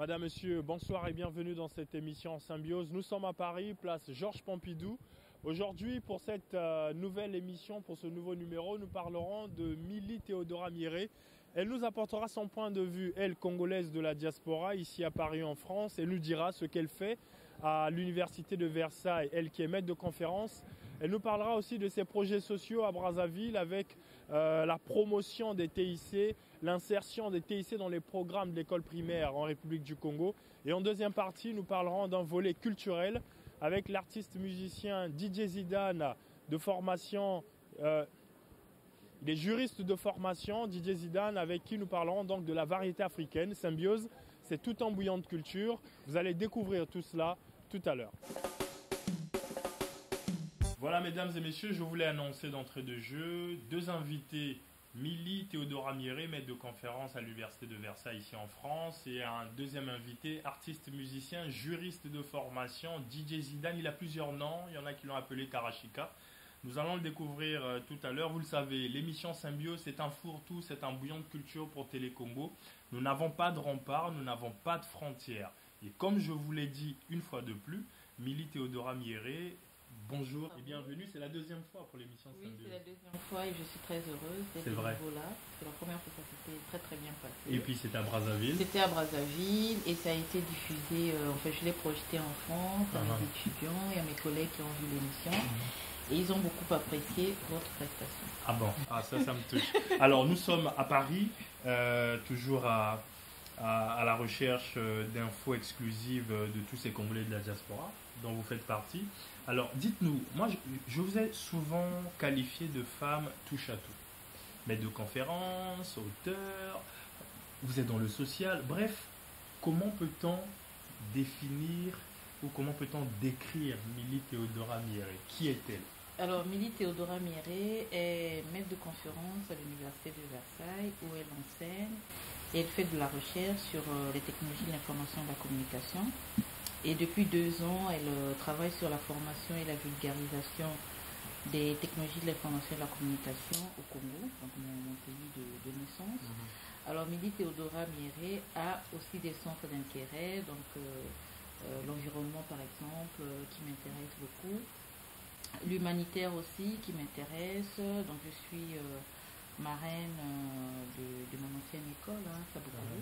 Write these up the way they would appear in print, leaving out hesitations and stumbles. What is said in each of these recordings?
Madame, Monsieur, bonsoir et bienvenue dans cette émission en Symbiose. Nous sommes à Paris, place Georges Pompidou. Aujourd'hui, pour cette nouvelle émission, pour ce nouveau numéro, nous parlerons de Milly Théodora Mieré. Elle nous apportera son point de vue, elle, congolaise de la diaspora, ici à Paris en France. Elle nous dira ce qu'elle fait à l'université de Versailles, elle qui est maître de conférence. Elle nous parlera aussi de ses projets sociaux à Brazzaville avec la promotion des TIC, l'insertion des TIC dans les programmes de l'école primaire en République du Congo. Et en deuxième partie, nous parlerons d'un volet culturel avec l'artiste musicien DJ Zidane de formation, il est juriste de formation, DJ Zidane, avec qui nous parlerons donc de la variété africaine. Symbiose, c'est tout en bouillante culture. Vous allez découvrir tout cela tout à l'heure. Voilà, mesdames et messieurs, je voulais annoncer d'entrée de jeu deux invités. Milly Théodora Mieré, maître de conférence à l'université de Versailles ici en France, et un deuxième invité, artiste musicien, juriste de formation, DJ Zidane. Il a plusieurs noms, il y en a qui l'ont appelé Karachika. Nous allons le découvrir tout à l'heure. Vous le savez, l'émission Symbiose, c'est un fourre-tout, c'est un bouillon de culture pour Télé Congo. Nous n'avons pas de rempart, nous n'avons pas de frontières. Et comme je vous l'ai dit une fois de plus, Milly Théodora Mieré, bonjour et bienvenue. C'est la deuxième fois pour l'émission Symbiose. Oui, c'est la deuxième fois et je suis très heureuse d'être là. C'est la première fois que ça s'était très très bien passé. Et puis c'était à Brazzaville. C'était à Brazzaville et ça a été diffusé, je l'ai projeté en France à mes étudiants et à mes collègues qui ont vu l'émission. Et ils ont beaucoup apprécié votre prestation. Ah bon, ça me touche. Alors nous sommes à Paris, toujours à la recherche d'infos exclusives de tous ces Congolais de la diaspora dont vous faites partie. Alors dites-nous, moi je vous ai souvent qualifié de femme touche à tout. Maître de conférence, auteur, vous êtes dans le social, bref, comment peut-on définir ou comment peut-on décrire Milly Théodora Mieré? Qui est-elle? Alors, Milly Théodora Mieré est maître de conférence à l'université de Versailles où elle enseigne et elle fait de la recherche sur les technologies de l'information et de la communication. Et depuis 2 ans, elle travaille sur la formation et la vulgarisation des technologies de l'information et de la communication au Congo, donc mon pays de naissance. Alors, Milly Théodora Mieré a aussi des centres d'intérêt, donc l'environnement par exemple, qui m'intéresse beaucoup. L'humanitaire aussi qui m'intéresse, donc je suis marraine de mon ancienne école, Faboukalo,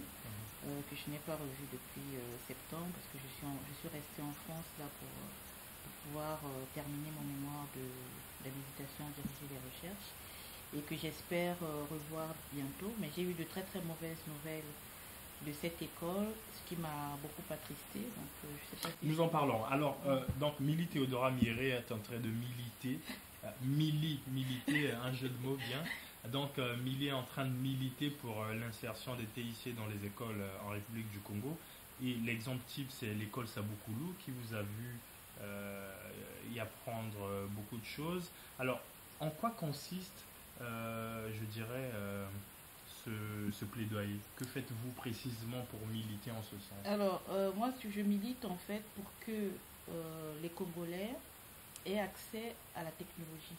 que je n'ai pas revue depuis septembre parce que je suis restée en France là pour pouvoir terminer mon mémoire d'habilitation à diriger les recherches et que j'espère revoir bientôt. Mais j'ai eu de très très mauvaises nouvelles de cette école, ce qui m'a beaucoup attristé. Donc, je sais pas si nous en parlons. Alors, donc Milly Théodora Mieré est en train de militer. Militer, un jeu de mots bien. Donc, Milly est en train de militer pour l'insertion des TIC dans les écoles en République du Congo. Et l'exemple type, c'est l'école Sabukoulou qui vous a vu y apprendre beaucoup de choses. Alors, en quoi consiste, je dirais, ce plaidoyer? Que faites-vous précisément pour militer en ce sens? Alors, moi, je milite en fait pour que les Congolais aient accès à la technologie,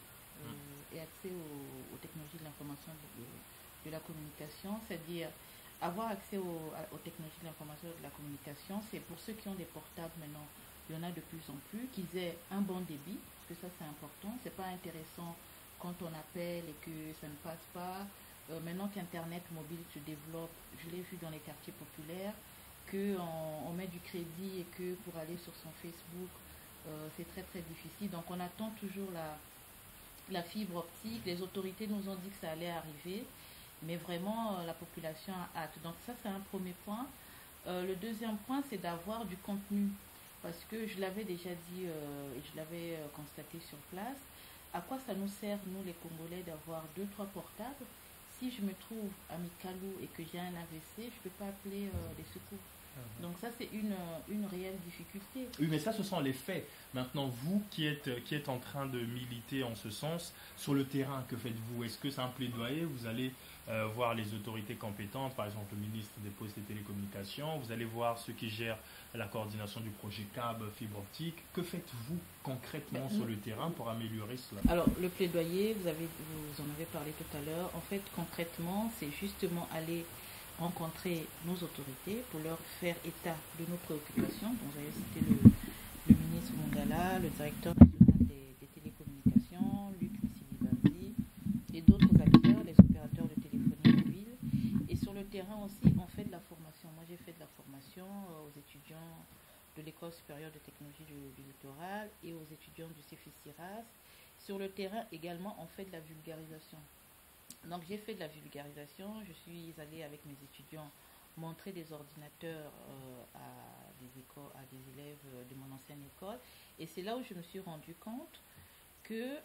aient accès aux technologies de l'information et de la communication, c'est-à-dire avoir accès aux technologies de l'information et de la communication, c'est pour ceux qui ont des portables maintenant, il y en a de plus en plus, qu'ils aient un bon débit, parce que ça c'est important, c'est pas intéressant quand on appelle et que ça ne passe pas. Maintenant qu'Internet mobile se développe, je l'ai vu dans les quartiers populaires, qu'on met du crédit et que pour aller sur son Facebook, c'est très très difficile. Donc on attend toujours la fibre optique. Les autorités nous ont dit que ça allait arriver, mais vraiment la population a hâte. Donc ça c'est un premier point. Le deuxième point, c'est d'avoir du contenu. Parce que je l'avais déjà dit et je l'avais constaté sur place. À quoi ça nous sert, nous les Congolais, d'avoir 2-3 portables? Si je me trouve à Mikalou et que j'ai un AVC, je ne peux pas appeler les secours. Donc ça, c'est une réelle difficulté. Oui, mais ça, ce sont les faits. Maintenant, vous qui êtes en train de militer en ce sens, sur le terrain, que faites-vous? Est-ce que c'est un plaidoyer? Vous allez voir les autorités compétentes, par exemple le ministre des Postes et Télécommunications, vous allez voir ceux qui gèrent la coordination du projet CAB, fibre optique. Que faites-vous concrètement sur le terrain pour améliorer cela? Alors, le plaidoyer, vous en avez parlé tout à l'heure. En fait, concrètement, c'est justement aller rencontrer nos autorités pour leur faire état de nos préoccupations. Donc, vous avez cité le ministre Mongala, le directeur national des télécommunications, Luc Missili-Banzi, et d'autres acteurs, les opérateurs de téléphonie mobile. Et sur le terrain aussi, on fait de la formation. Moi, j'ai fait de la formation aux étudiants de l'École supérieure de technologie du littoral et aux étudiants du CEFI-CIRAS. Sur le terrain également, on fait de la vulgarisation. Donc j'ai fait de la vulgarisation, je suis allée avec mes étudiants montrer des ordinateurs à des élèves de mon ancienne école. Et c'est là où je me suis rendu compte que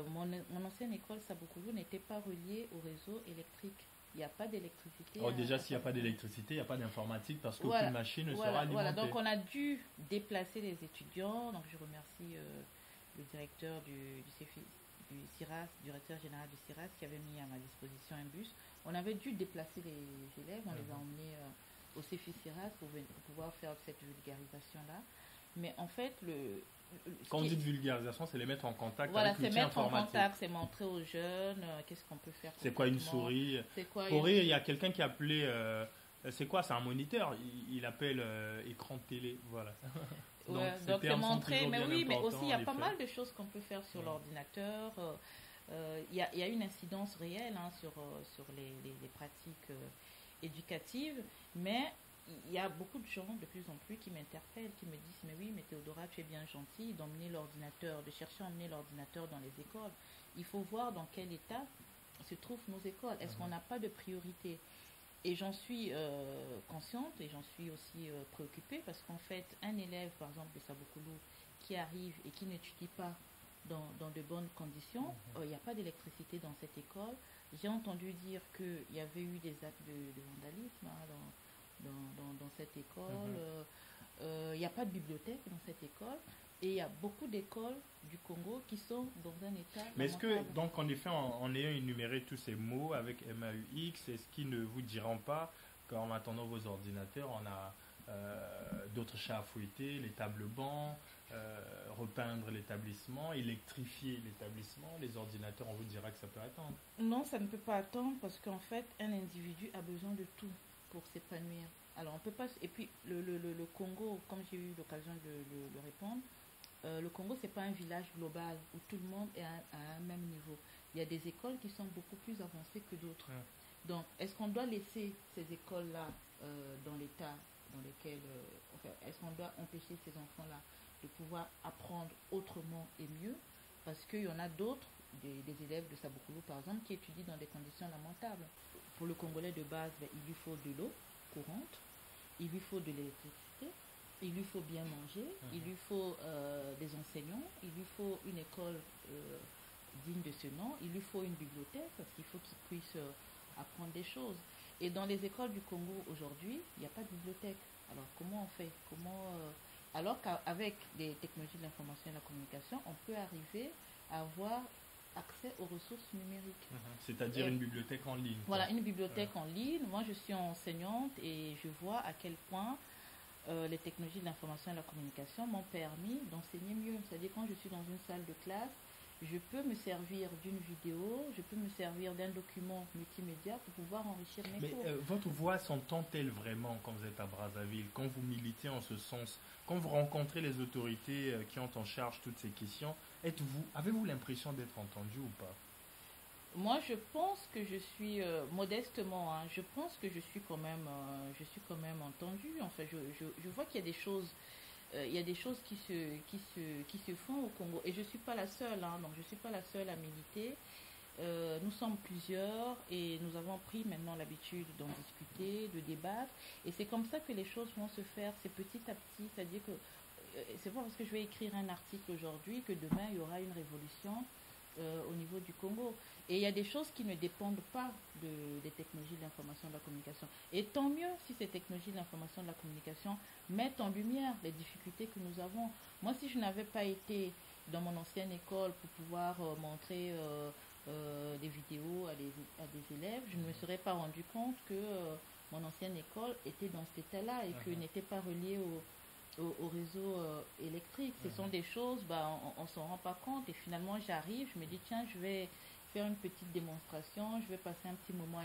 mon ancienne école Saboukoulou n'était pas reliée au réseau électrique. Il n'y a pas d'électricité. Alors déjà, s'il n'y a pas d'électricité, il n'y a pas d'informatique parce qu'aucune machine ne sera alimentée. Voilà, donc on a dû déplacer les étudiants. Donc je remercie le directeur du CIRAS, directeur général du CIRAS, qui avait mis à ma disposition un bus. On avait dû déplacer les élèves, on les a emmenés au CEFI-CIRAS pour pouvoir faire cette vulgarisation-là. Mais en fait, quand vous dites vulgarisation, c'est les mettre en contact avec l'outil informatique. Voilà, c'est mettre en contact, c'est montrer aux jeunes qu'est-ce qu'on peut faire. C'est quoi une souris? Pour rire, il y a quelqu'un qui a appelé... c'est quoi? C'est un moniteur. Il appelle écran de télé. Voilà. Donc c'est montrer, mais oui, mais aussi il y a pas mal de choses qu'on peut faire sur l'ordinateur. Il y a une incidence réelle sur les pratiques éducatives, mais il y a beaucoup de gens de plus en plus qui m'interpellent, qui me disent mais oui, mais Théodora, tu es bien gentille d'emmener l'ordinateur, de chercher à emmener l'ordinateur dans les écoles. Il faut voir dans quel état se trouvent nos écoles. Est-ce qu'on n'a pas de priorité? Et j'en suis consciente et j'en suis aussi préoccupée parce qu'en fait, un élève, par exemple, de Saboukoulou, qui arrive et qui n'étudie pas dans de bonnes conditions, il n'y a pas d'électricité dans cette école. J'ai entendu dire qu'il y avait eu des actes de vandalisme dans cette école. Il n'y a pas de bibliothèque dans cette école. Et il y a beaucoup d'écoles du Congo qui sont dans un état... Mais est-ce que, donc, en effet, en ayant énuméré tous ces mots avec MAUX, est-ce qu'ils ne vous diront pas qu'en attendant vos ordinateurs, on a d'autres chats à fouetter, les tables bancs, repeindre l'établissement, électrifier l'établissement, les ordinateurs, on vous dira que ça peut attendre? Non, ça ne peut pas attendre parce qu'en fait, un individu a besoin de tout pour s'épanouir. Alors, on peut pas... Et puis, le Congo, comme j'ai eu l'occasion de répondre, le Congo, ce n'est pas un village global où tout le monde est à un même niveau. Il y a des écoles qui sont beaucoup plus avancées que d'autres. Donc, est-ce qu'on doit laisser ces écoles-là dans l'état dans lequel... est-ce qu'on doit empêcher ces enfants-là de pouvoir apprendre autrement et mieux? Parce qu'il y en a d'autres, des élèves de Saboukoulou, par exemple, qui étudient dans des conditions lamentables. Pour le Congolais de base, il lui faut de l'eau courante, il lui faut de l'électricité, il lui faut bien manger, il lui faut des enseignants, il lui faut une école digne de ce nom, il lui faut une bibliothèque parce qu'il faut qu'il puisse apprendre des choses. Et dans les écoles du Congo aujourd'hui, il n'y a pas de bibliothèque. Alors comment on fait? Alors qu'avec les technologies de l'information et de la communication, on peut arriver à avoir accès aux ressources numériques. C'est-à-dire une bibliothèque en ligne. Voilà, une bibliothèque en ligne. Moi, je suis enseignante et je vois à quel point les technologies de l'information et de la communication m'ont permis d'enseigner mieux. C'est-à-dire quand je suis dans une salle de classe, je peux me servir d'une vidéo, je peux me servir d'un document multimédia pour pouvoir enrichir mes cours. Votre voix s'entend-elle vraiment quand vous êtes à Brazzaville, quand vous militez en ce sens, quand vous rencontrez les autorités qui ont en charge toutes ces questions? Avez-vous l'impression d'être entendu ou pas? Moi, je pense que je suis modestement, je pense que je suis quand même entendue. Enfin, je vois qu'il y a des choses. Il y a des choses qui se font au Congo. Et je ne suis pas la seule, donc je ne suis pas la seule à militer. Nous sommes plusieurs et nous avons pris maintenant l'habitude d'en discuter, de débattre. Et c'est comme ça que les choses vont se faire, c'est petit à petit. C'est-à-dire que c'est pas parce que je vais écrire un article aujourd'hui que demain il y aura une révolution au niveau du Congo. Et il y a des choses qui ne dépendent pas des technologies de l'information et de la communication. Et tant mieux si ces technologies de l'information et de la communication mettent en lumière les difficultés que nous avons. Moi, si je n'avais pas été dans mon ancienne école pour pouvoir montrer des vidéos à des élèves, je ne me serais pas rendu compte que mon ancienne école était dans cet état-là et que n'était pas reliée au réseau électrique. Ce sont des choses, on ne s'en rend pas compte. Et finalement, j'arrive, je me dis, tiens, je vais faire une petite démonstration, je vais passer un petit moment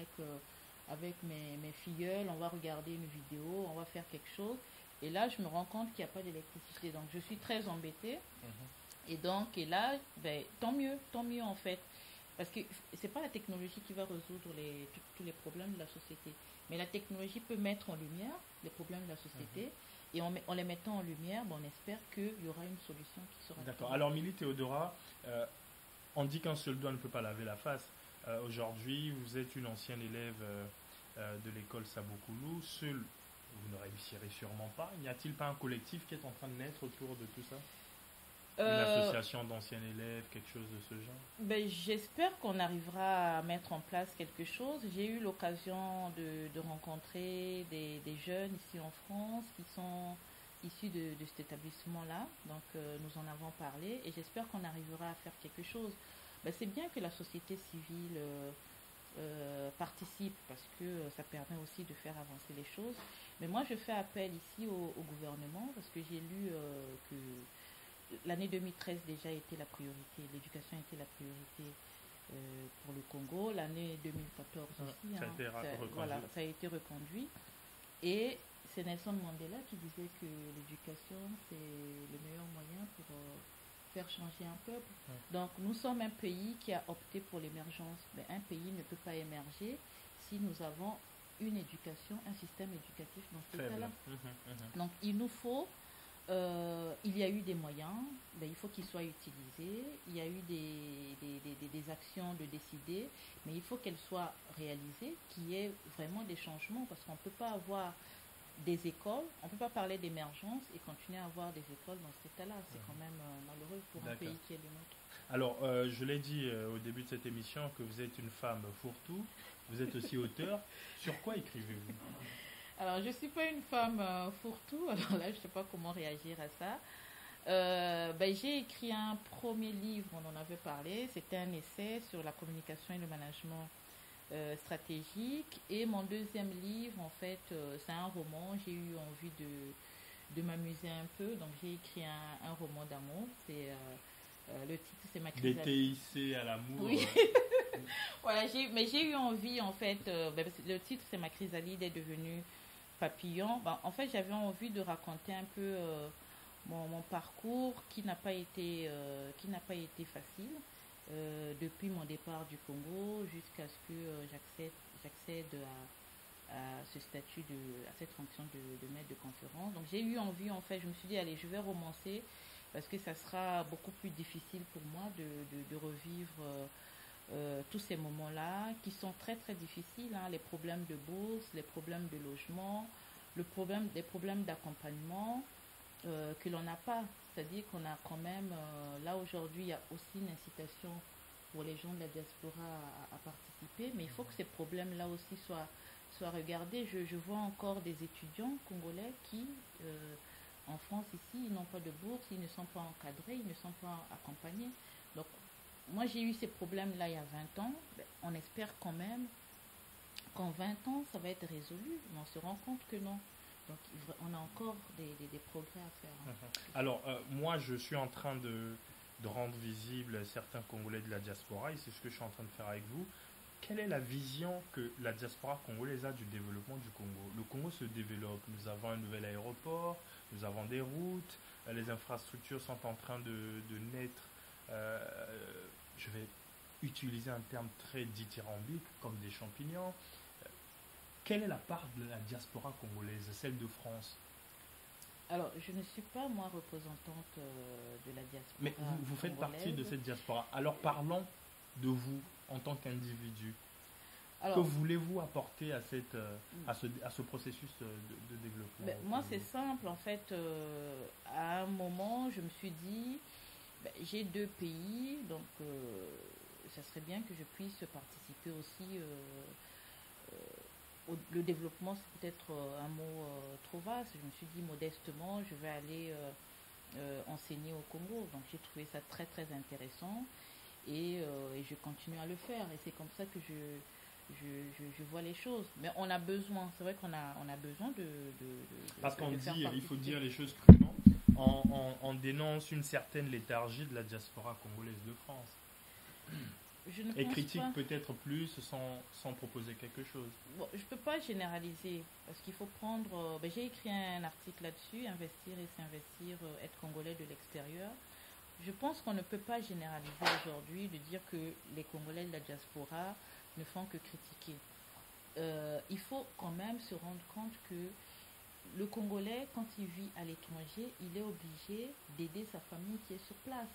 avec mes filleuls, on va regarder une vidéo, on va faire quelque chose. Et là, je me rends compte qu'il n'y a pas d'électricité. Donc, je suis très embêtée. Et là, ben, tant mieux en fait. Parce que ce n'est pas la technologie qui va résoudre tous les problèmes de la société. Mais la technologie peut mettre en lumière les problèmes de la société. Et en les mettant en lumière, ben, on espère qu'il y aura une solution qui sera... D'accord. Alors, Milly Théodora, on dit qu'un seul doigt ne peut pas laver la face. Aujourd'hui, vous êtes une ancienne élève de l'école Sabokoulou. Seul, vous ne réussirez sûrement pas. N'y a-t-il pas un collectif qui est en train de naître autour de tout ça? Une association d'anciens élèves, quelque chose de ce genre? Ben, j'espère qu'on arrivera à mettre en place quelque chose. J'ai eu l'occasion de rencontrer des jeunes ici en France qui sont issus de cet établissement-là. Donc, nous en avons parlé et j'espère qu'on arrivera à faire quelque chose. Ben, c'est bien que la société civile participe parce que ça permet aussi de faire avancer les choses. Mais moi, je fais appel ici au gouvernement parce que j'ai lu que l'année 2013 déjà était la priorité, l'éducation était la priorité pour le Congo. L'année 2014 aussi, ça a été reconduit. Et c'est Nelson Mandela qui disait que l'éducation, c'est le meilleur moyen pour faire changer un peuple. Donc, nous sommes un pays qui a opté pour l'émergence. Mais un pays ne peut pas émerger si nous avons une éducation, un système éducatif dans cet état-là. Donc, il nous faut... il y a eu des moyens, ben, il faut qu'ils soient utilisés. Il y a eu des actions de décider, mais il faut qu'elles soient réalisées, qu'il y ait vraiment des changements, parce qu'on ne peut pas avoir des écoles, on ne peut pas parler d'émergence et continuer à avoir des écoles dans cet état-là. C'est quand même malheureux pour un pays qui est le nôtre. Alors, je l'ai dit au début de cette émission que vous êtes une femme fourre-tout, vous êtes aussi auteur. Sur quoi écrivez-vous? Alors, je ne suis pas une femme fourre-tout, alors là, je ne sais pas comment réagir à ça. Ben, j'ai écrit un premier livre, on en avait parlé, c'était un essai sur la communication et le management stratégique. Et mon deuxième livre, en fait, c'est un roman. J'ai eu envie de m'amuser un peu, donc j'ai écrit un roman d'amour. Le titre, c'est Ma chrysalide. Des TIC à l'amour. Oui. Voilà, mais j'ai eu envie, en fait, le titre, c'est Ma chrysalide est devenue papillon. Ben, en fait, j'avais envie de raconter un peu mon parcours qui n'a pas été facile depuis mon départ du Congo jusqu'à ce que j'accède à ce statut, à cette fonction de maître de conférence. Donc j'ai eu envie, en fait, je me suis dit, allez, je vais romancer parce que ça sera beaucoup plus difficile pour moi de revivre tous ces moments-là qui sont très très difficiles, hein, les problèmes de bourse, les problèmes de logement, des problèmes d'accompagnement que l'on n'a pas. C'est-à-dire qu'on a quand même, là aujourd'hui, il y a aussi une incitation pour les gens de la diaspora à participer, mais il faut que ces problèmes-là aussi soient regardés. Je vois encore des étudiants congolais qui, en France ici, ils n'ont pas de bourse, ils ne sont pas encadrés, ils ne sont pas accompagnés. Donc, moi, j'ai eu ces problèmes-là il y a 20 ans. On espère quand même qu'en 20 ans, ça va être résolu. Mais on se rend compte que non. Donc, on a encore des progrès à faire. Alors, moi, je suis en train de rendre visible certains Congolais de la diaspora, et c'est ce que je suis en train de faire avec vous. Quelle est la vision que la diaspora congolaise a du développement du Congo? Le Congo se développe. Nous avons un nouvel aéroport, nous avons des routes, les infrastructures sont en train de naître. Je vais utiliser un terme très dithyrambique, comme des champignons. Quelle est la part de la diaspora congolaise, celle de France? Alors, je ne suis pas, moi, représentante de la diaspora. Mais vous faites partie de cette diaspora. Alors, parlons de vous en tant qu'individu. Que voulez-vous apporter à ce processus de développement? Moi, c'est simple. En fait, à un moment, je me suis dit, j'ai 2 pays, donc ça serait bien que je puisse participer aussi. Le développement, c'est peut-être un mot trop vaste. Je me suis dit modestement, je vais aller enseigner au Congo. Donc j'ai trouvé ça très très intéressant et je continue à le faire. Et c'est comme ça que je vois les choses. Mais on a besoin, c'est vrai qu'on a besoin de parce qu'on dit, il faut dire les choses crûment, on dénonce une certaine léthargie de la diaspora congolaise de France. je ne Et pense critique pas. peut-être plus sans proposer quelque chose. Bon, je ne peux pas généraliser parce qu'il faut prendre. J'ai écrit un article là-dessus, investir et s'investir, être congolais de l'extérieur. Je pense qu'on ne peut pas généraliser aujourd'hui de dire que les Congolais de la diaspora ne font que critiquer. Il faut quand même se rendre compte que le Congolais, quand il vit à l'étranger, il est obligé d'aider sa famille qui est sur place.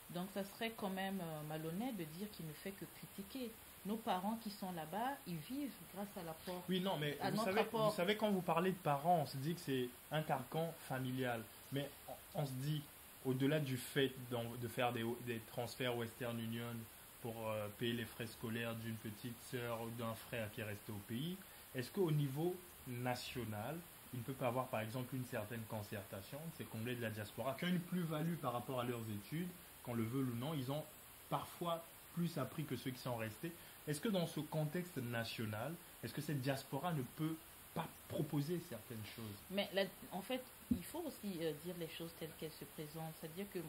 Donc ça serait quand même malhonnête de dire qu'il ne fait que critiquer. Nos parents qui sont là-bas, ils vivent grâce à l'apport. Oui, non, mais à vous notre savez, apport. vous savez, quand vous parlez de parents, on se dit que c'est un carcan familial. Mais on se dit, au-delà du fait de faire des transferts Western Union pour payer les frais scolaires d'une petite sœur ou d'un frère qui est resté au pays, est-ce qu'au niveau national, il ne peut pas avoir par exemple une certaine concertation de ces Congolais de la diaspora qui ont une plus-value par rapport à leurs études, qu'on le veut ou non, ils ont parfois plus appris que ceux qui sont restés. Est-ce que dans ce contexte national, est-ce que cette diaspora ne peut pas proposer certaines choses? Mais en fait, il faut aussi dire les choses telles qu'elles se présentent. C'est-à-dire que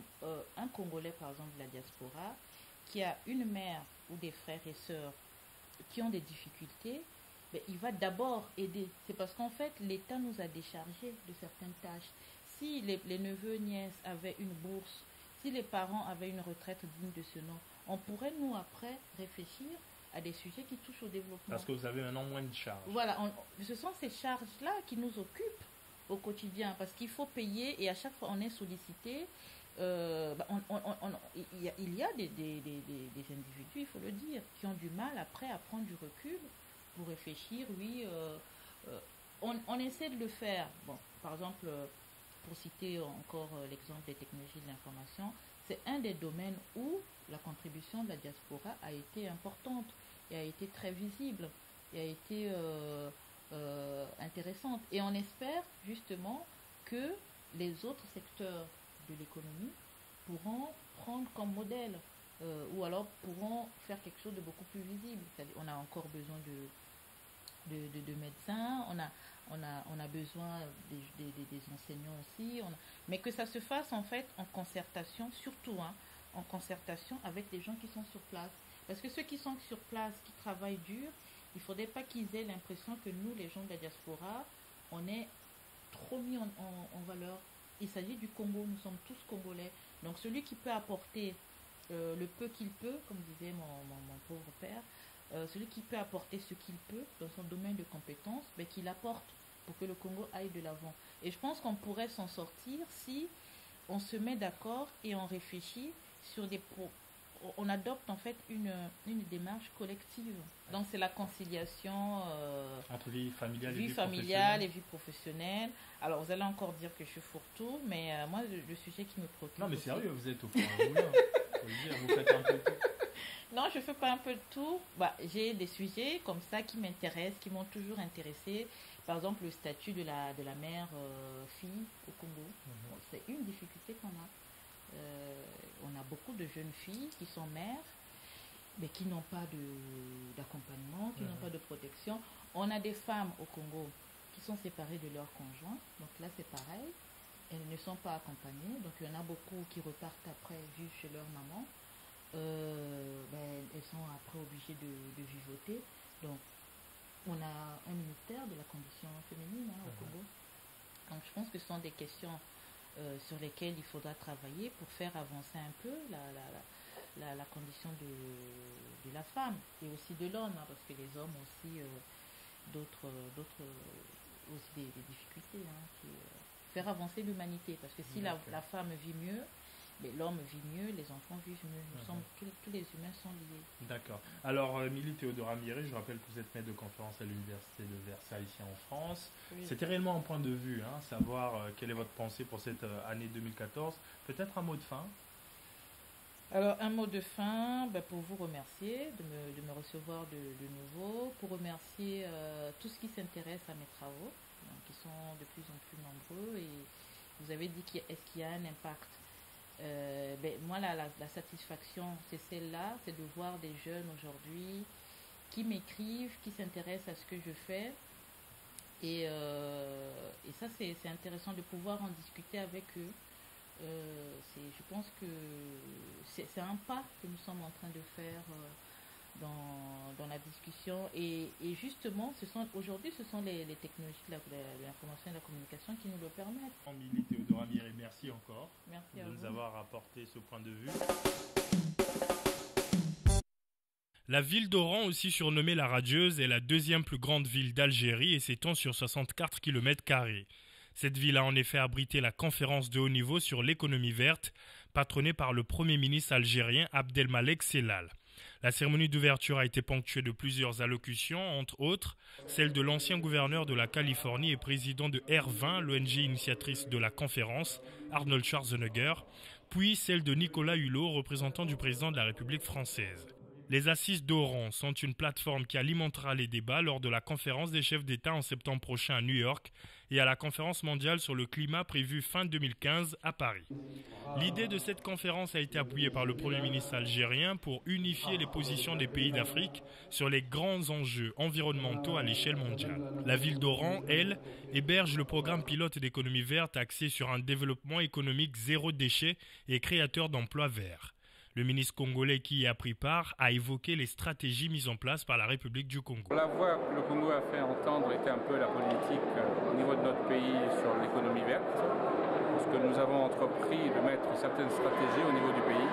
un Congolais, par exemple, de la diaspora, qui a une mère ou des frères et sœurs qui ont des difficultés, ben, il va d'abord aider. C'est parce qu'en fait, l'État nous a déchargés de certaines tâches. Si les neveux, nièces avaient une bourse, si les parents avaient une retraite digne de ce nom, on pourrait, nous, après, réfléchir à des sujets qui touchent au développement. Parce que vous avez maintenant moins de charges. Voilà, ce sont ces charges-là qui nous occupent au quotidien, parce qu'il faut payer et à chaque fois on est sollicité. Il y a des individus, il faut le dire, qui ont du mal après à prendre du recul pour réfléchir. Oui, on essaie de le faire. Bon, par exemple, pour citer encore l'exemple des technologies de l'information, c'est un des domaines où la contribution de la diaspora a été importante et a été très visible et a été intéressante. Et on espère justement que les autres secteurs de l'économie pourront prendre comme modèle ou alors pourront faire quelque chose de beaucoup plus visible. C'est-à-dire, on a encore besoin de médecins, on a besoin des enseignants aussi, mais que ça se fasse en fait en concertation, surtout en concertation avec les gens qui sont sur place. Parce que ceux qui sont sur place, qui travaillent dur, il ne faudrait pas qu'ils aient l'impression que nous, les gens de la diaspora, on est trop mis en valeur. Il s'agit du Congo, nous sommes tous Congolais. Donc celui qui peut apporter le peu qu'il peut, comme disait mon pauvre père, celui qui peut apporter ce qu'il peut dans son domaine de compétences, ben, qu'il apporte pour que le Congo aille de l'avant. Et je pense qu'on pourrait s'en sortir si on se met d'accord et on réfléchit sur on adopte en fait une démarche collective. Donc c'est la conciliation entre vie familiale et vie professionnelle. Alors vous allez encore dire que je suis fourre-tout, mais moi le sujet qui me préoccupe. Non mais aussi, sérieux, vous êtes au point. Vous faites un peu tout. Non, je ne fais pas un peu de tout. J'ai des sujets comme ça qui m'intéressent, qui m'ont toujours intéressé. Par exemple, le statut de la mère fille au Congo. Bon, c'est une difficulté qu'on a. On a beaucoup de jeunes filles qui sont mères, mais qui n'ont pas d'accompagnement, qui n'ont pas de protection. On a des femmes au Congo qui sont séparées de leurs conjoints. Donc là, c'est pareil. Elles ne sont pas accompagnées. Donc il y en a beaucoup qui repartent après vivre chez leur maman. Elles sont après obligées de vivoter. Donc, on a un ministère de la condition féminine au Congo. Donc, je pense que ce sont des questions sur lesquelles il faudra travailler pour faire avancer un peu la condition de la femme et aussi de l'homme, parce que les hommes ont aussi d'autres aussi des difficultés. Faire avancer l'humanité, parce que si la femme vit mieux, mais l'homme vit mieux, les enfants vivent mieux. Nous sommes, tous les humains sont liés. D'accord. Alors, Milly Théodora Miré, je rappelle que vous êtes maître de conférence à l'Université de Versailles, ici en France. Oui. C'était réellement un point de vue, savoir quelle est votre pensée pour cette année 2014. Peut-être un mot de fin. Alors, un mot de fin, pour vous remercier de me recevoir de nouveau, pour remercier tous ceux qui s'intéressent à mes travaux, qui sont de plus en plus nombreux. Et vous avez dit est-ce qu'il y a un impact? Moi, la satisfaction, c'est celle-là, c'est de voir des jeunes aujourd'hui qui m'écrivent, qui s'intéressent à ce que je fais. Et ça, c'est intéressant de pouvoir en discuter avec eux. Je pense que c'est un pas que nous sommes en train de faire dans la discussion. Et justement, aujourd'hui, ce sont les technologies de l'information et de la communication qui nous le permettent. Amélie Théodora Miré, merci encore de nous avoir apporté ce point de vue. La ville d'Oran, aussi surnommée la Radieuse, est la deuxième plus grande ville d'Algérie et s'étend sur 64 km². Cette ville a en effet abrité la conférence de haut niveau sur l'économie verte, patronnée par le Premier ministre algérien Abdelmalek Sellal. La cérémonie d'ouverture a été ponctuée de plusieurs allocutions, entre autres celle de l'ancien gouverneur de la Californie et président de R20, l'ONG initiatrice de la conférence, Arnold Schwarzenegger, puis celle de Nicolas Hulot, représentant du président de la République française. Les Assises d'Oran sont une plateforme qui alimentera les débats lors de la conférence des chefs d'État en septembre prochain à New York et à la conférence mondiale sur le climat prévue fin 2015 à Paris. L'idée de cette conférence a été appuyée par le Premier ministre algérien pour unifier les positions des pays d'Afrique sur les grands enjeux environnementaux à l'échelle mondiale. La ville d'Oran, elle, héberge le programme pilote d'économie verte axé sur un développement économique zéro déchet et créateur d'emplois verts. Le ministre congolais qui y a pris part a évoqué les stratégies mises en place par la République du Congo. La voix que le Congo a fait entendre était un peu la politique au niveau de notre pays sur l'économie verte. Parce que nous avons entrepris de mettre certaines stratégies au niveau du pays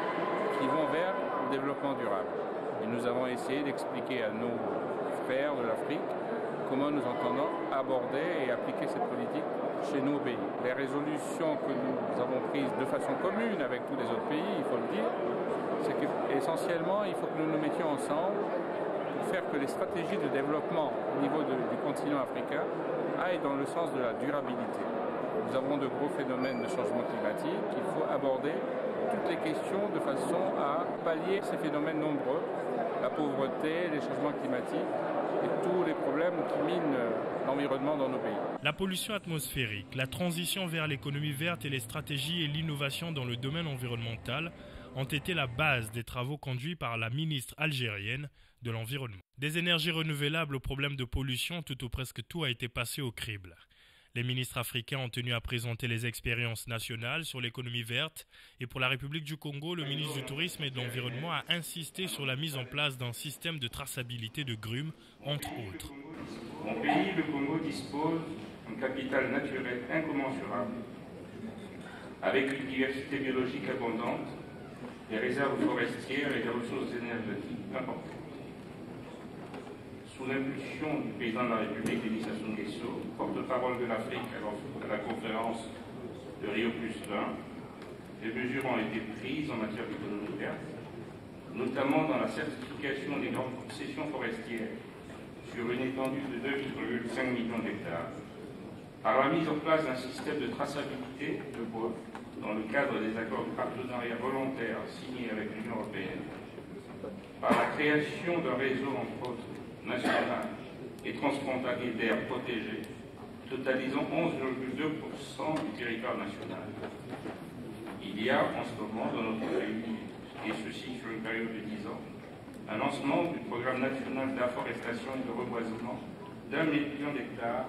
qui vont vers le développement durable. Et nous avons essayé d'expliquer à nos frères de l'Afrique comment nous entendons aborder et appliquer cette politique chez nos pays. Les résolutions que nous avons prises de façon commune avec tous les autres pays, il faut le dire, c'est qu'essentiellement, il faut que nous nous mettions ensemble pour faire que les stratégies de développement au niveau du continent africain aillent dans le sens de la durabilité. Nous avons de gros phénomènes de changement climatique, il faut aborder toutes les questions de façon à pallier ces phénomènes nombreux, la pauvreté, les changements climatiques et tous les problèmes qui minent l'environnement dans nos pays. La pollution atmosphérique, la transition vers l'économie verte et les stratégies et l'innovation dans le domaine environnemental ont été la base des travaux conduits par la ministre algérienne de l'Environnement. Des énergies renouvelables aux problèmes de pollution, tout ou presque tout a été passé au crible. Les ministres africains ont tenu à présenter les expériences nationales sur l'économie verte et pour la République du Congo, le ministre du Tourisme et de l'Environnement a insisté sur la mise en place d'un système de traçabilité de grumes, entre autres. Mon pays, le Congo, dispose d'un capital naturel incommensurable, avec une diversité biologique abondante, des réserves forestières et des ressources énergétiques importantes. Sous l'impulsion du président de la République, Denis Sassou Nguesso, porte-parole de l'Afrique à la conférence de Rio +20, des mesures ont été prises en matière d'économie verte, notamment dans la certification des grandes concessions forestières sur une étendue de 2,5 millions d'hectares, par la mise en place d'un système de traçabilité de bois dans le cadre des accords de partenariat volontaire signés avec l'Union européenne, par la création d'un réseau, entre autres, national et transfrontalier d'aires protégées, totalisant 11,2% du territoire national. Il y a en ce moment dans notre pays, et ceci sur une période de 10 ans, un lancement du programme national d'afforestation et de reboisement d'1 million d'hectares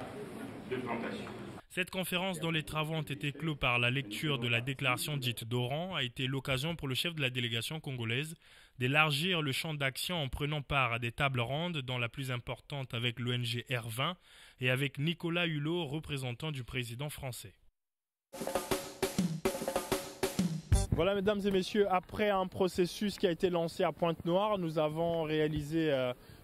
de plantations. Cette conférence, dont les travaux ont été clos par la lecture de la déclaration dite d'Oran, a été l'occasion pour le chef de la délégation congolaise d'élargir le champ d'action en prenant part à des tables rondes, dont la plus importante avec l'ONG R20 et avec Nicolas Hulot, représentant du président français. Voilà, mesdames et messieurs, après un processus qui a été lancé à Pointe-Noire, nous avons réalisé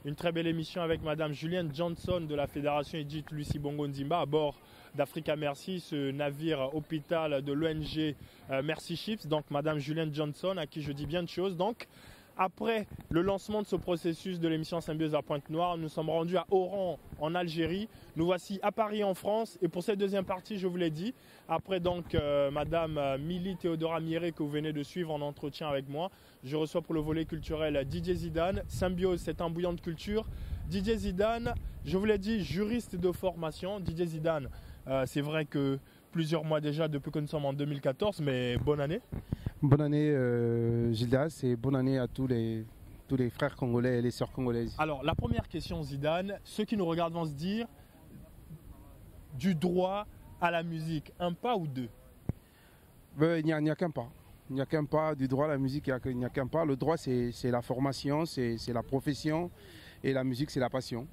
une très belle émission avec madame Julienne Johnson de la Fédération Edith Lucie Bongo Nzimba à bord d'Africa Merci, ce navire hôpital de l'ONG Merci Ships. Donc madame Julienne Johnson, à qui je dis bien de choses. Donc après le lancement de ce processus de l'émission Symbiose à Pointe-Noire, nous sommes rendus à Oran en Algérie. Nous voici à Paris en France. Et pour cette deuxième partie, je vous l'ai dit, après donc madame Amélie Théodora Miré que vous venez de suivre en entretien avec moi, je reçois pour le volet culturel Didier Zidane. Symbiose, c'est un bouillon de culture. Didier Zidane, je vous l'ai dit, juriste de formation. Didier Zidane, c'est vrai que plusieurs mois déjà depuis que nous sommes en 2014, mais bonne année. Bonne année Gildas et bonne année à tous les frères congolais et les sœurs congolaises. Alors la première question Zidane, ceux qui nous regardent vont se dire du droit à la musique, un pas ou deux? Il n'y a qu'un pas. Il n'y a qu'un pas du droit à la musique, il n'y a qu'un pas. Le droit, c'est la formation, c'est la profession, et la musique, c'est la passion.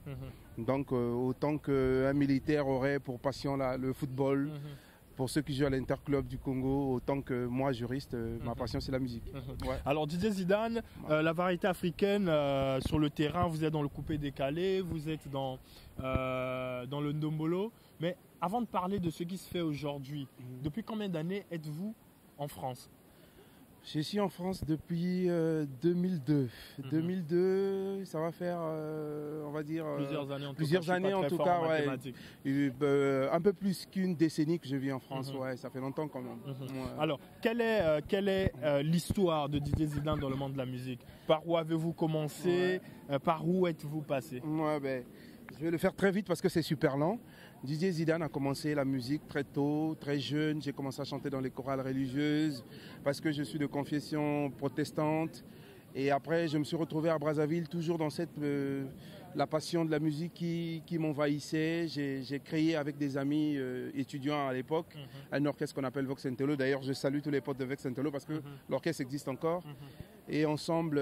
Donc, autant qu'un militaire aurait pour passion le football, pour ceux qui jouent à l'Interclub du Congo, autant que moi, juriste, ma passion, c'est la musique. Ouais. Alors, Didier Zidane, la variété africaine, sur le terrain, vous êtes dans le coupé-décalé, vous êtes dans le ndombolo. Mais avant de parler de ce qui se fait aujourd'hui, depuis combien d'années êtes-vous en France? Je suis en France depuis 2002. 2002, ça va faire, on va dire... plusieurs années en tout cas, ouais. Un peu plus qu'une décennie que je vis en France, ouais, ça fait longtemps quand même. Ouais. Alors, quelle est l'histoire de Didier Zidane dans le monde de la musique? Par où avez-vous commencé? Par où êtes-vous passé? Ouais, ben, je vais le faire très vite parce que c'est super lent. Didier Zidane a commencé la musique très tôt, très jeune. J'ai commencé à chanter dans les chorales religieuses parce que je suis de confession protestante. Et après, je me suis retrouvé à Brazzaville, toujours dans la passion de la musique qui m'envahissait. J'ai créé avec des amis étudiants à l'époque un orchestre qu'on appelle Vox Entelo. D'ailleurs, je salue tous les potes de Vox Entelo parce que l'orchestre existe encore. Et ensemble,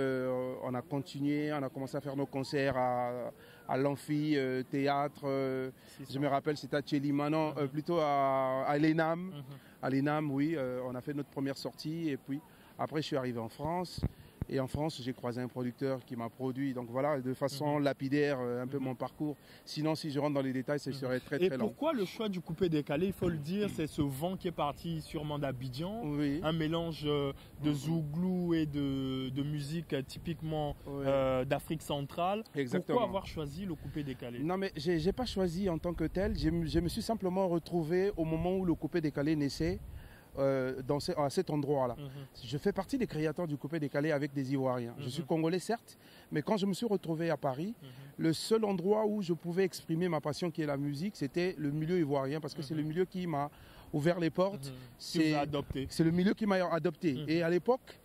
on a continué, on a commencé à faire nos concerts à l'amphi, théâtre. Je me rappelle, c'était à Tchelima, non, plutôt à l'ENAM. À l'ENAM, oui, on a fait notre première sortie. Et puis, après, je suis arrivé en France. Et en France, j'ai croisé un producteur qui m'a produit. Donc voilà, de façon lapidaire, un peu mon parcours. Sinon, si je rentre dans les détails, ce serait très très long. Et pourquoi le choix du coupé-décalé? Il faut le dire, c'est ce vent qui est parti sûrement d'Abidjan. Oui. Un mélange de zouglou et de musique typiquement d'Afrique centrale. Exactement. Pourquoi avoir choisi le coupé-décalé? Non, mais je n'ai pas choisi en tant que tel. Je me suis simplement retrouvé au moment où le coupé-décalé naissait. À cet endroit-là. Je fais partie des créateurs du coupé-décalé avec des Ivoiriens. Je suis congolais certes, mais quand je me suis retrouvé à Paris, le seul endroit où je pouvais exprimer ma passion qui est la musique, c'était le milieu ivoirien parce que c'est le milieu qui m'a ouvert les portes. C'est le milieu qui m'a adopté. Et à l'époque,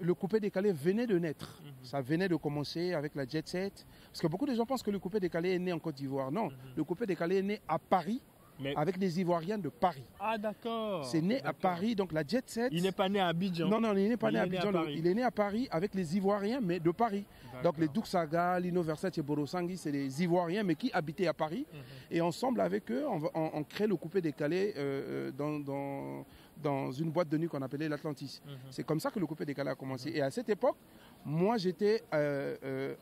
le coupé-décalé venait de naître. Ça venait de commencer avec la jet set. Parce que beaucoup de gens pensent que le coupé-décalé est né en Côte d'Ivoire. Non, le coupé-décalé est né à Paris. Mais avec des Ivoiriens de Paris. Ah d'accord. C'est né à Paris, donc la jet set. Il n'est pas né à Abidjan. Non, il n'est pas né à Abidjan. Il est né à Paris avec les Ivoiriens, mais de Paris. Donc les Douksaga, Lino Versace et Borosangui, c'est les Ivoiriens, mais qui habitaient à Paris. Et ensemble avec eux, on crée le coupé-décalé dans une boîte de nuit qu'on appelait l'Atlantis. C'est comme ça que le coupé-décalé a commencé. Et à cette époque, moi j'étais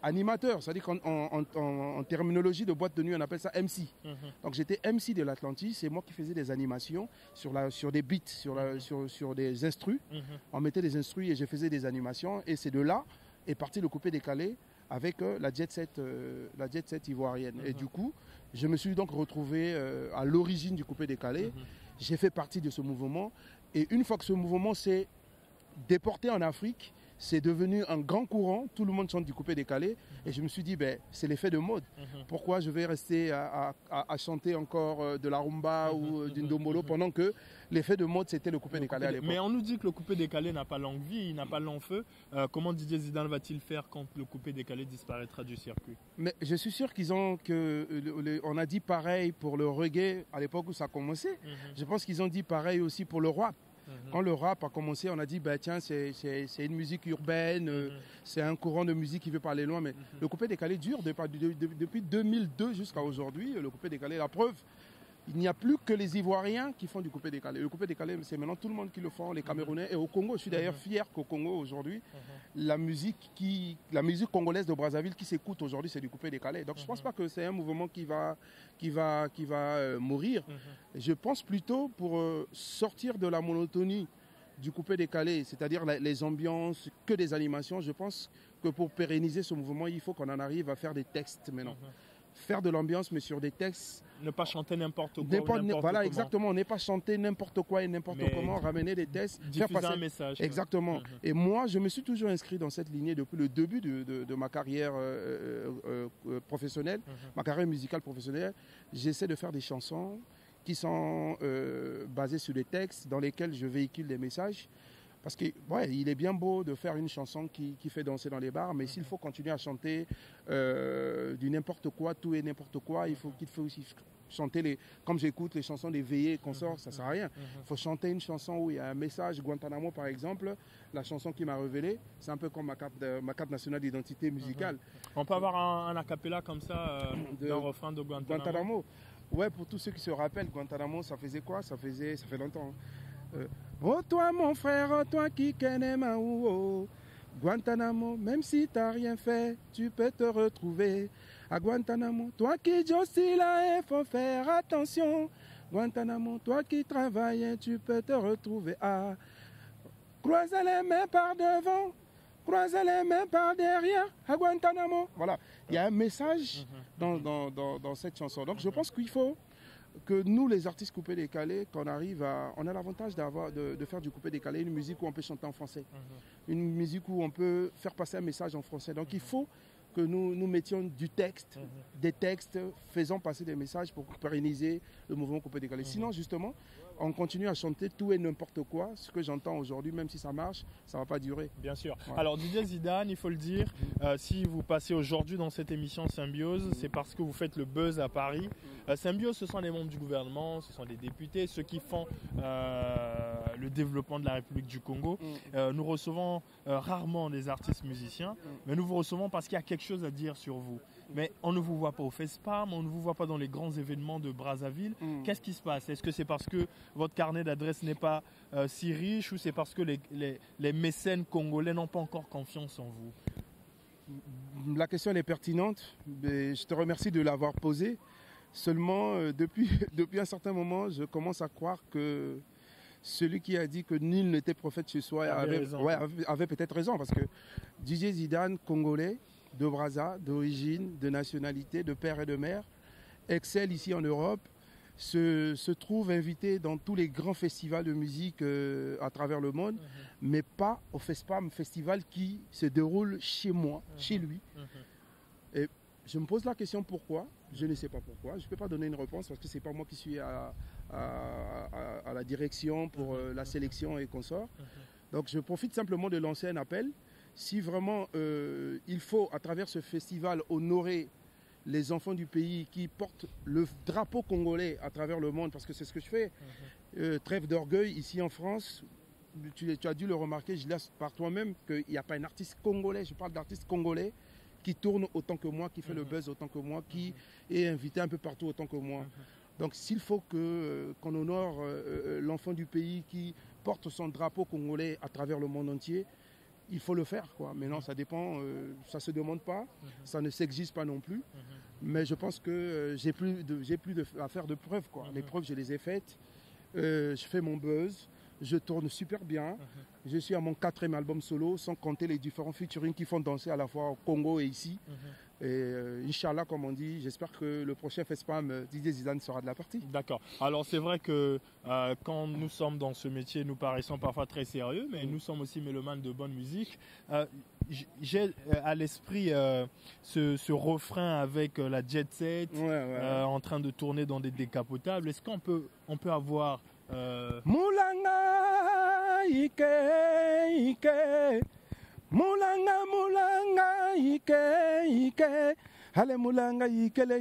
animateur, c'est-à-dire qu'en terminologie de boîte de nuit, on appelle ça MC. Donc j'étais MC de l'Atlantis, c'est moi qui faisais des animations sur des beats, sur des instrus. On mettait des instrus et je faisais des animations. Et c'est de là est parti le coupé-décalé avec la jet set ivoirienne. Et du coup, je me suis donc retrouvé à l'origine du coupé-décalé. J'ai fait partie de ce mouvement. Et une fois que ce mouvement s'est déporté en Afrique, c'est devenu un grand courant. Tout le monde chante du coupé-décalé. Et je me suis dit, c'est l'effet de mode. Pourquoi je vais rester à chanter encore de la rumba ou du ndombolo pendant que l'effet de mode, c'était le coupé-décalé à l'époque. Mais on nous dit que le coupé-décalé n'a pas longue vie, il n'a pas long feu. Comment Didier Zidane va-t-il faire quand le coupé-décalé disparaîtra du circuit? Mais je suis sûr on a dit pareil pour le reggae à l'époque où ça a commencé. Je pense qu'ils ont dit pareil aussi pour le rap. Quand le rap a commencé, on a dit, tiens, c'est une musique urbaine, c'est un courant de musique qui veut parler loin. Mais le coupé-décalé dure depuis 2002 jusqu'à aujourd'hui. Le coupé-décalé, la preuve, il n'y a plus que les Ivoiriens qui font du coupé-décalé. Le coupé-décalé, c'est maintenant tout le monde qui le fait, les Camerounais. Et au Congo, je suis d'ailleurs fier qu'au Congo, aujourd'hui, la musique congolaise de Brazzaville qui s'écoute aujourd'hui, c'est du coupé-décalé. Donc je ne pense pas que c'est un mouvement qui va mourir. Je pense plutôt pour sortir de la monotonie du coupé-décalé, c'est-à-dire les ambiances, que des animations, je pense que pour pérenniser ce mouvement, il faut qu'on en arrive à faire des textes maintenant. Faire de l'ambiance, mais sur des textes. Ne pas chanter n'importe quoi. Voilà, exactement. Ne pas chanter n'importe quoi et n'importe comment, ramener des textes. Diffuser un message. Exactement. Et moi, je me suis toujours inscrit dans cette lignée depuis le début de ma carrière professionnelle, ma carrière musicale professionnelle. J'essaie de faire des chansons qui sont basées sur des textes dans lesquels je véhicule des messages. Parce qu'il est bien beau de faire une chanson qui fait danser dans les bars, mais s'il faut continuer à chanter du n'importe quoi, tout et n'importe quoi, il faut chanter comme j'écoute les chansons des veillées et consorts, ça sert à rien. Il faut chanter une chanson où il y a un message. Guantanamo, par exemple, la chanson qui m'a révélé, c'est un peu comme ma carte nationale d'identité musicale. On peut avoir un a cappella comme ça, d'un refrain de Guantanamo. Ouais, pour tous ceux qui se rappellent, Guantanamo, ça faisait quoi? Ça fait longtemps. Oh toi mon frère, oh toi qui connais ma ou Guantanamo, même si t'as rien fait, tu peux te retrouver à Guantanamo. Toi qui aussi là, il faut faire attention. Guantanamo, toi qui travailles, tu peux te retrouver à croiser les mains par devant, croiser les mains par derrière à Guantanamo. Voilà, il y a un message dans cette chanson. Donc je pense qu'il faut que nous, les artistes coupés-décalés, on a l'avantage de faire du coupé-décalé, une musique où on peut chanter en français, une musique où on peut faire passer un message en français. Donc il faut que nous mettions du texte, des textes, faisant passer des messages pour pérenniser le mouvement coupé-décalé. Sinon, justement, on continue à chanter tout et n'importe quoi. Ce que j'entends aujourd'hui, même si ça marche, ça ne va pas durer. Bien sûr. Ouais. Alors Didier Zidane, il faut le dire, si vous passez aujourd'hui dans cette émission Symbiose, c'est parce que vous faites le buzz à Paris. Symbiose, ce sont les membres du gouvernement, ce sont les députés, ceux qui font le développement de la République du Congo. Nous recevons rarement des artistes musiciens, mais nous vous recevons parce qu'il y a quelque chose à dire sur vous. Mais on ne vous voit pas au FESPAM, on ne vous voit pas dans les grands événements de Brazzaville. Qu'est-ce qui se passe? Est-ce que c'est parce que votre carnet d'adresses n'est pas si riche, ou c'est parce que les mécènes congolais n'ont pas encore confiance en vous? La question elle est pertinente. Je te remercie de l'avoir posée. Seulement, depuis un certain moment, je commence à croire que celui qui a dit que nul n'était prophète chez soi avait peut-être raison. Parce que Didier Zidane, congolais, de Brazza, d'origine, de nationalité, de père et de mère, excelle ici en Europe, se trouve invité dans tous les grands festivals de musique à travers le monde, mais pas au FESPAM, festival qui se déroule chez moi, chez lui. Et je me pose la question pourquoi. Je ne sais pas pourquoi. Je ne peux pas donner une réponse parce que ce n'est pas moi qui suis à la direction pour la sélection et consorts. Donc je profite simplement de lancer un appel. Si vraiment il faut, à travers ce festival, honorer les enfants du pays qui portent le drapeau congolais à travers le monde, parce que c'est ce que je fais, trêve d'orgueil ici en France, tu as dû le remarquer, je laisse par toi-même qu'il n'y a pas un artiste congolais, je parle d'artiste congolais, qui tourne autant que moi, qui fait le buzz autant que moi, qui est invité un peu partout autant que moi. Donc s'il faut qu'on honore l'enfant du pays qui porte son drapeau congolais à travers le monde entier, il faut le faire, quoi. Maintenant, ça dépend, ça ne se demande pas, ça ne s'exige pas non plus. Mais je pense que j'ai plus à faire de preuves, quoi. Les preuves, je les ai faites. Je fais mon buzz, je tourne super bien. Je suis à mon 4e album solo, sans compter les différents featuring qui font danser à la fois au Congo et ici. Et Inch'Allah, comme on dit, j'espère que le prochain FESPAM, Didier Zidane sera de la partie. D'accord. Alors c'est vrai que quand nous sommes dans ce métier, nous paraissons parfois très sérieux, mais nous sommes aussi mélomanes de bonne musique. J'ai à l'esprit ce refrain avec la jet set, en train de tourner dans des décapotables. Est-ce qu'on peut avoir... Moulanga, Ike, Ike. Moulanga, Ike, Ike. Ale Moulanga, Ikele,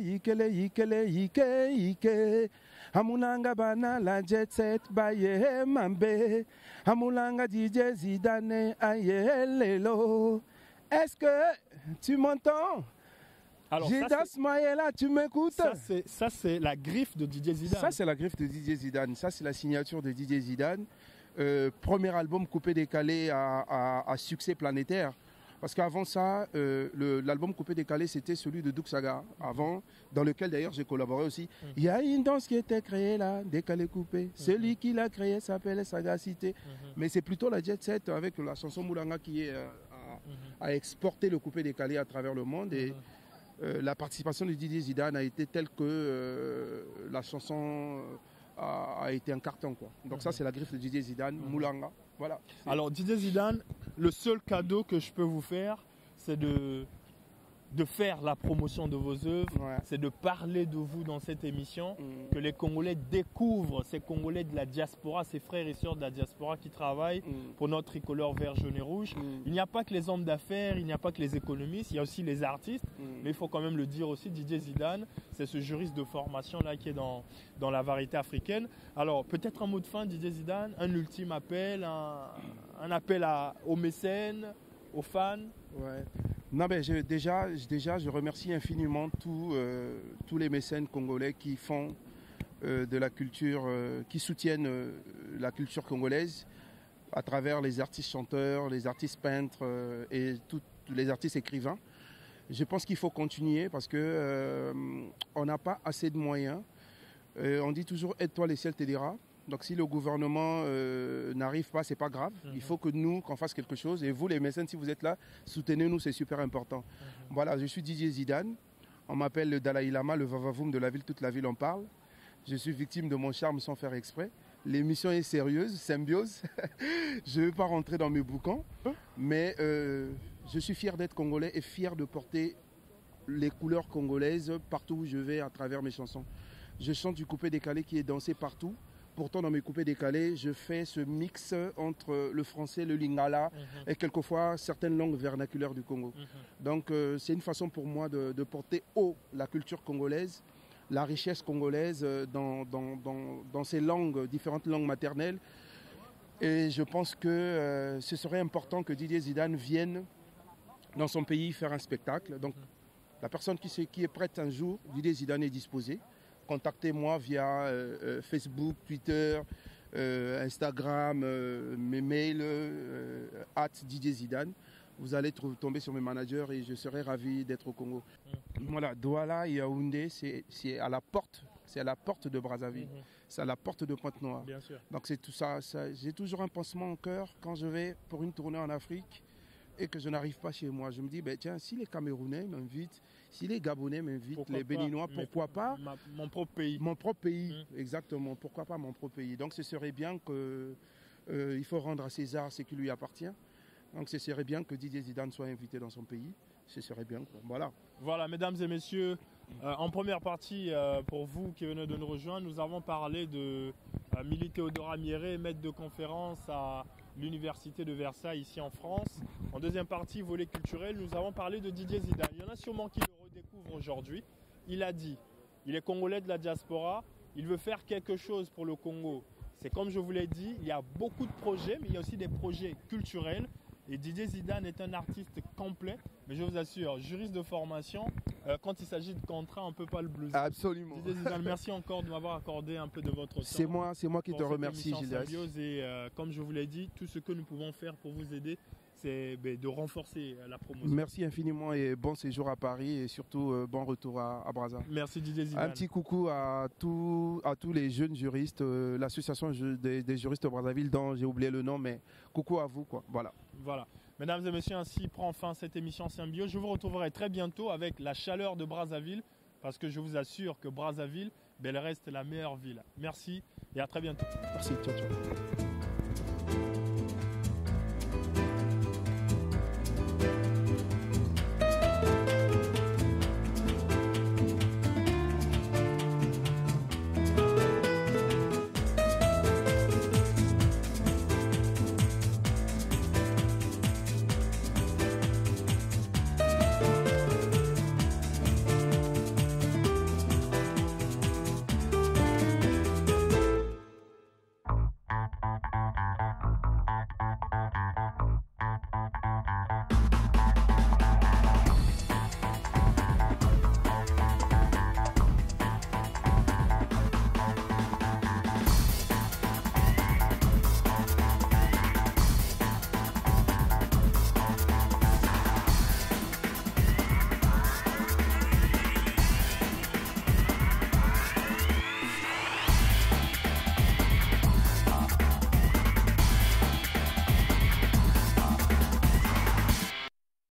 Ike. Amunanga bana la jet set baye mambe. Amulanga DJ Zidane aye lelo. Est-ce que tu m'entends? Jidas Maëla, tu m'écoutes? Ça c'est la griffe de Didier Zidane. Ça c'est la griffe de Didier Zidane. Ça c'est la signature de Didier Zidane. Premier album coupé-décalé à succès planétaire. Parce qu'avant ça, l'album coupé-décalé, c'était celui de Doug Saga, avant, dans lequel d'ailleurs j'ai collaboré aussi. Il y a une danse qui était créée là, décalé coupé. Celui qui l'a créé s'appelle Sagacité. Mais c'est plutôt la jet set avec la chanson Moulanga qui a exporté le coupé-décalé à travers le monde. Et la participation de Didier Zidane a été telle que la chanson... a été un carton, quoi. Donc ça c'est la griffe de Didier Zidane, Moulanga. Voilà. Alors Didier Zidane, le seul cadeau que je peux vous faire, c'est de de faire la promotion de vos œuvres, Ouais. c'est de parler de vous dans cette émission, que les Congolais découvrent ces Congolais de la diaspora, ces frères et sœurs de la diaspora qui travaillent pour notre tricolore vert, jaune et rouge. Il n'y a pas que les hommes d'affaires, il n'y a pas que les économistes, il y a aussi les artistes, mais il faut quand même le dire aussi, Didier Zidane, c'est ce juriste de formation là qui est dans la variété africaine. Alors peut-être un mot de fin, Didier Zidane, un ultime appel, un appel aux mécènes, aux fans. Ouais. Non, mais déjà, je remercie infiniment tous les mécènes congolais qui font de la culture, qui soutiennent la culture congolaise à travers les artistes chanteurs, les artistes peintres et tous les artistes écrivains. Je pense qu'il faut continuer parce que on n'a pas assez de moyens. On dit toujours aide-toi, les ciels t'aidera. Donc si le gouvernement n'arrive pas, c'est pas grave. Il faut que nous, qu'on fasse quelque chose. Et vous, les mécènes, si vous êtes là, soutenez-nous, c'est super important. Voilà, je suis Didier Zidane. On m'appelle le Dalai Lama, le vavavoum de la ville, toute la ville en parle. Je suis victime de mon charme sans faire exprès. L'émission est sérieuse, symbiose. Je ne vais pas rentrer dans mes boucans. Mais je suis fier d'être congolais et fier de porter les couleurs congolaises partout où je vais à travers mes chansons. Je chante du coupé décalé qui est dansé partout. Pourtant, dans mes coupés décalés, je fais ce mix entre le français, le lingala et quelquefois certaines langues vernaculaires du Congo. Donc, c'est une façon pour moi de porter haut la culture congolaise, la richesse congolaise dans ces langues, différentes langues maternelles. Et je pense que ce serait important que Didier Zidane vienne dans son pays faire un spectacle. Donc, la personne qui est prête un jour, Didier Zidane est disposé. Contactez-moi via Facebook, Twitter, Instagram, mes mails, @Didier Zidane. Vous allez tomber sur mes managers et je serai ravi d'être au Congo. Voilà, Douala et Yaoundé, c'est à la porte de Brazzaville. C'est à la porte de Pointe-Noire. Bien sûr. Donc c'est tout ça. J'ai toujours un pansement au cœur quand je vais pour une tournée en Afrique et que je n'arrive pas chez moi. Je me dis, ben, tiens, si les Camerounais m'invitent, si les Gabonais m'invitent, Pourquoi les pas, Béninois, mais pourquoi pas mon propre pays. mon propre pays, exactement. Pourquoi pas mon propre pays. Donc ce serait bien que il faut rendre à César ce qui lui appartient. Donc ce serait bien que Didier Zidane soit invité dans son pays. Ce serait bien, quoi. Voilà. Voilà, mesdames et messieurs, en première partie, pour vous qui venez de nous rejoindre, nous avons parlé de Mili Théodora Mieré, maître de conférence à l'Université de Versailles, ici en France. En deuxième partie, volet culturel, nous avons parlé de Didier Zidane. Il y en a sûrement qui le redécouvrent aujourd'hui. Il a dit, il est congolais de la diaspora, il veut faire quelque chose pour le Congo. C'est comme je vous l'ai dit, il y a beaucoup de projets, mais il y a aussi des projets culturels. Et Didier Zidane est un artiste complet, mais je vous assure, juriste de formation, quand il s'agit de contrat, on ne peut pas le bluser. Absolument. Didier Zidane, merci encore de m'avoir accordé un peu de votre temps. C'est moi qui te remercie, Gilles. Et comme je vous l'ai dit, tout ce que nous pouvons faire pour vous aider, c'est de renforcer la promotion. Merci infiniment et bon séjour à Paris et surtout bon retour à Brazza. Merci Didier Zidane. Un petit coucou à tous les jeunes juristes, l'association des juristes de Brazzaville dont j'ai oublié le nom, mais coucou à vous, quoi. Voilà. Voilà. Mesdames et messieurs, ainsi prend fin cette émission Symbiose. Je vous retrouverai très bientôt avec la chaleur de Brazzaville, parce que je vous assure que Brazzaville, elle reste la meilleure ville. Merci et à très bientôt. Merci, ciao, ciao.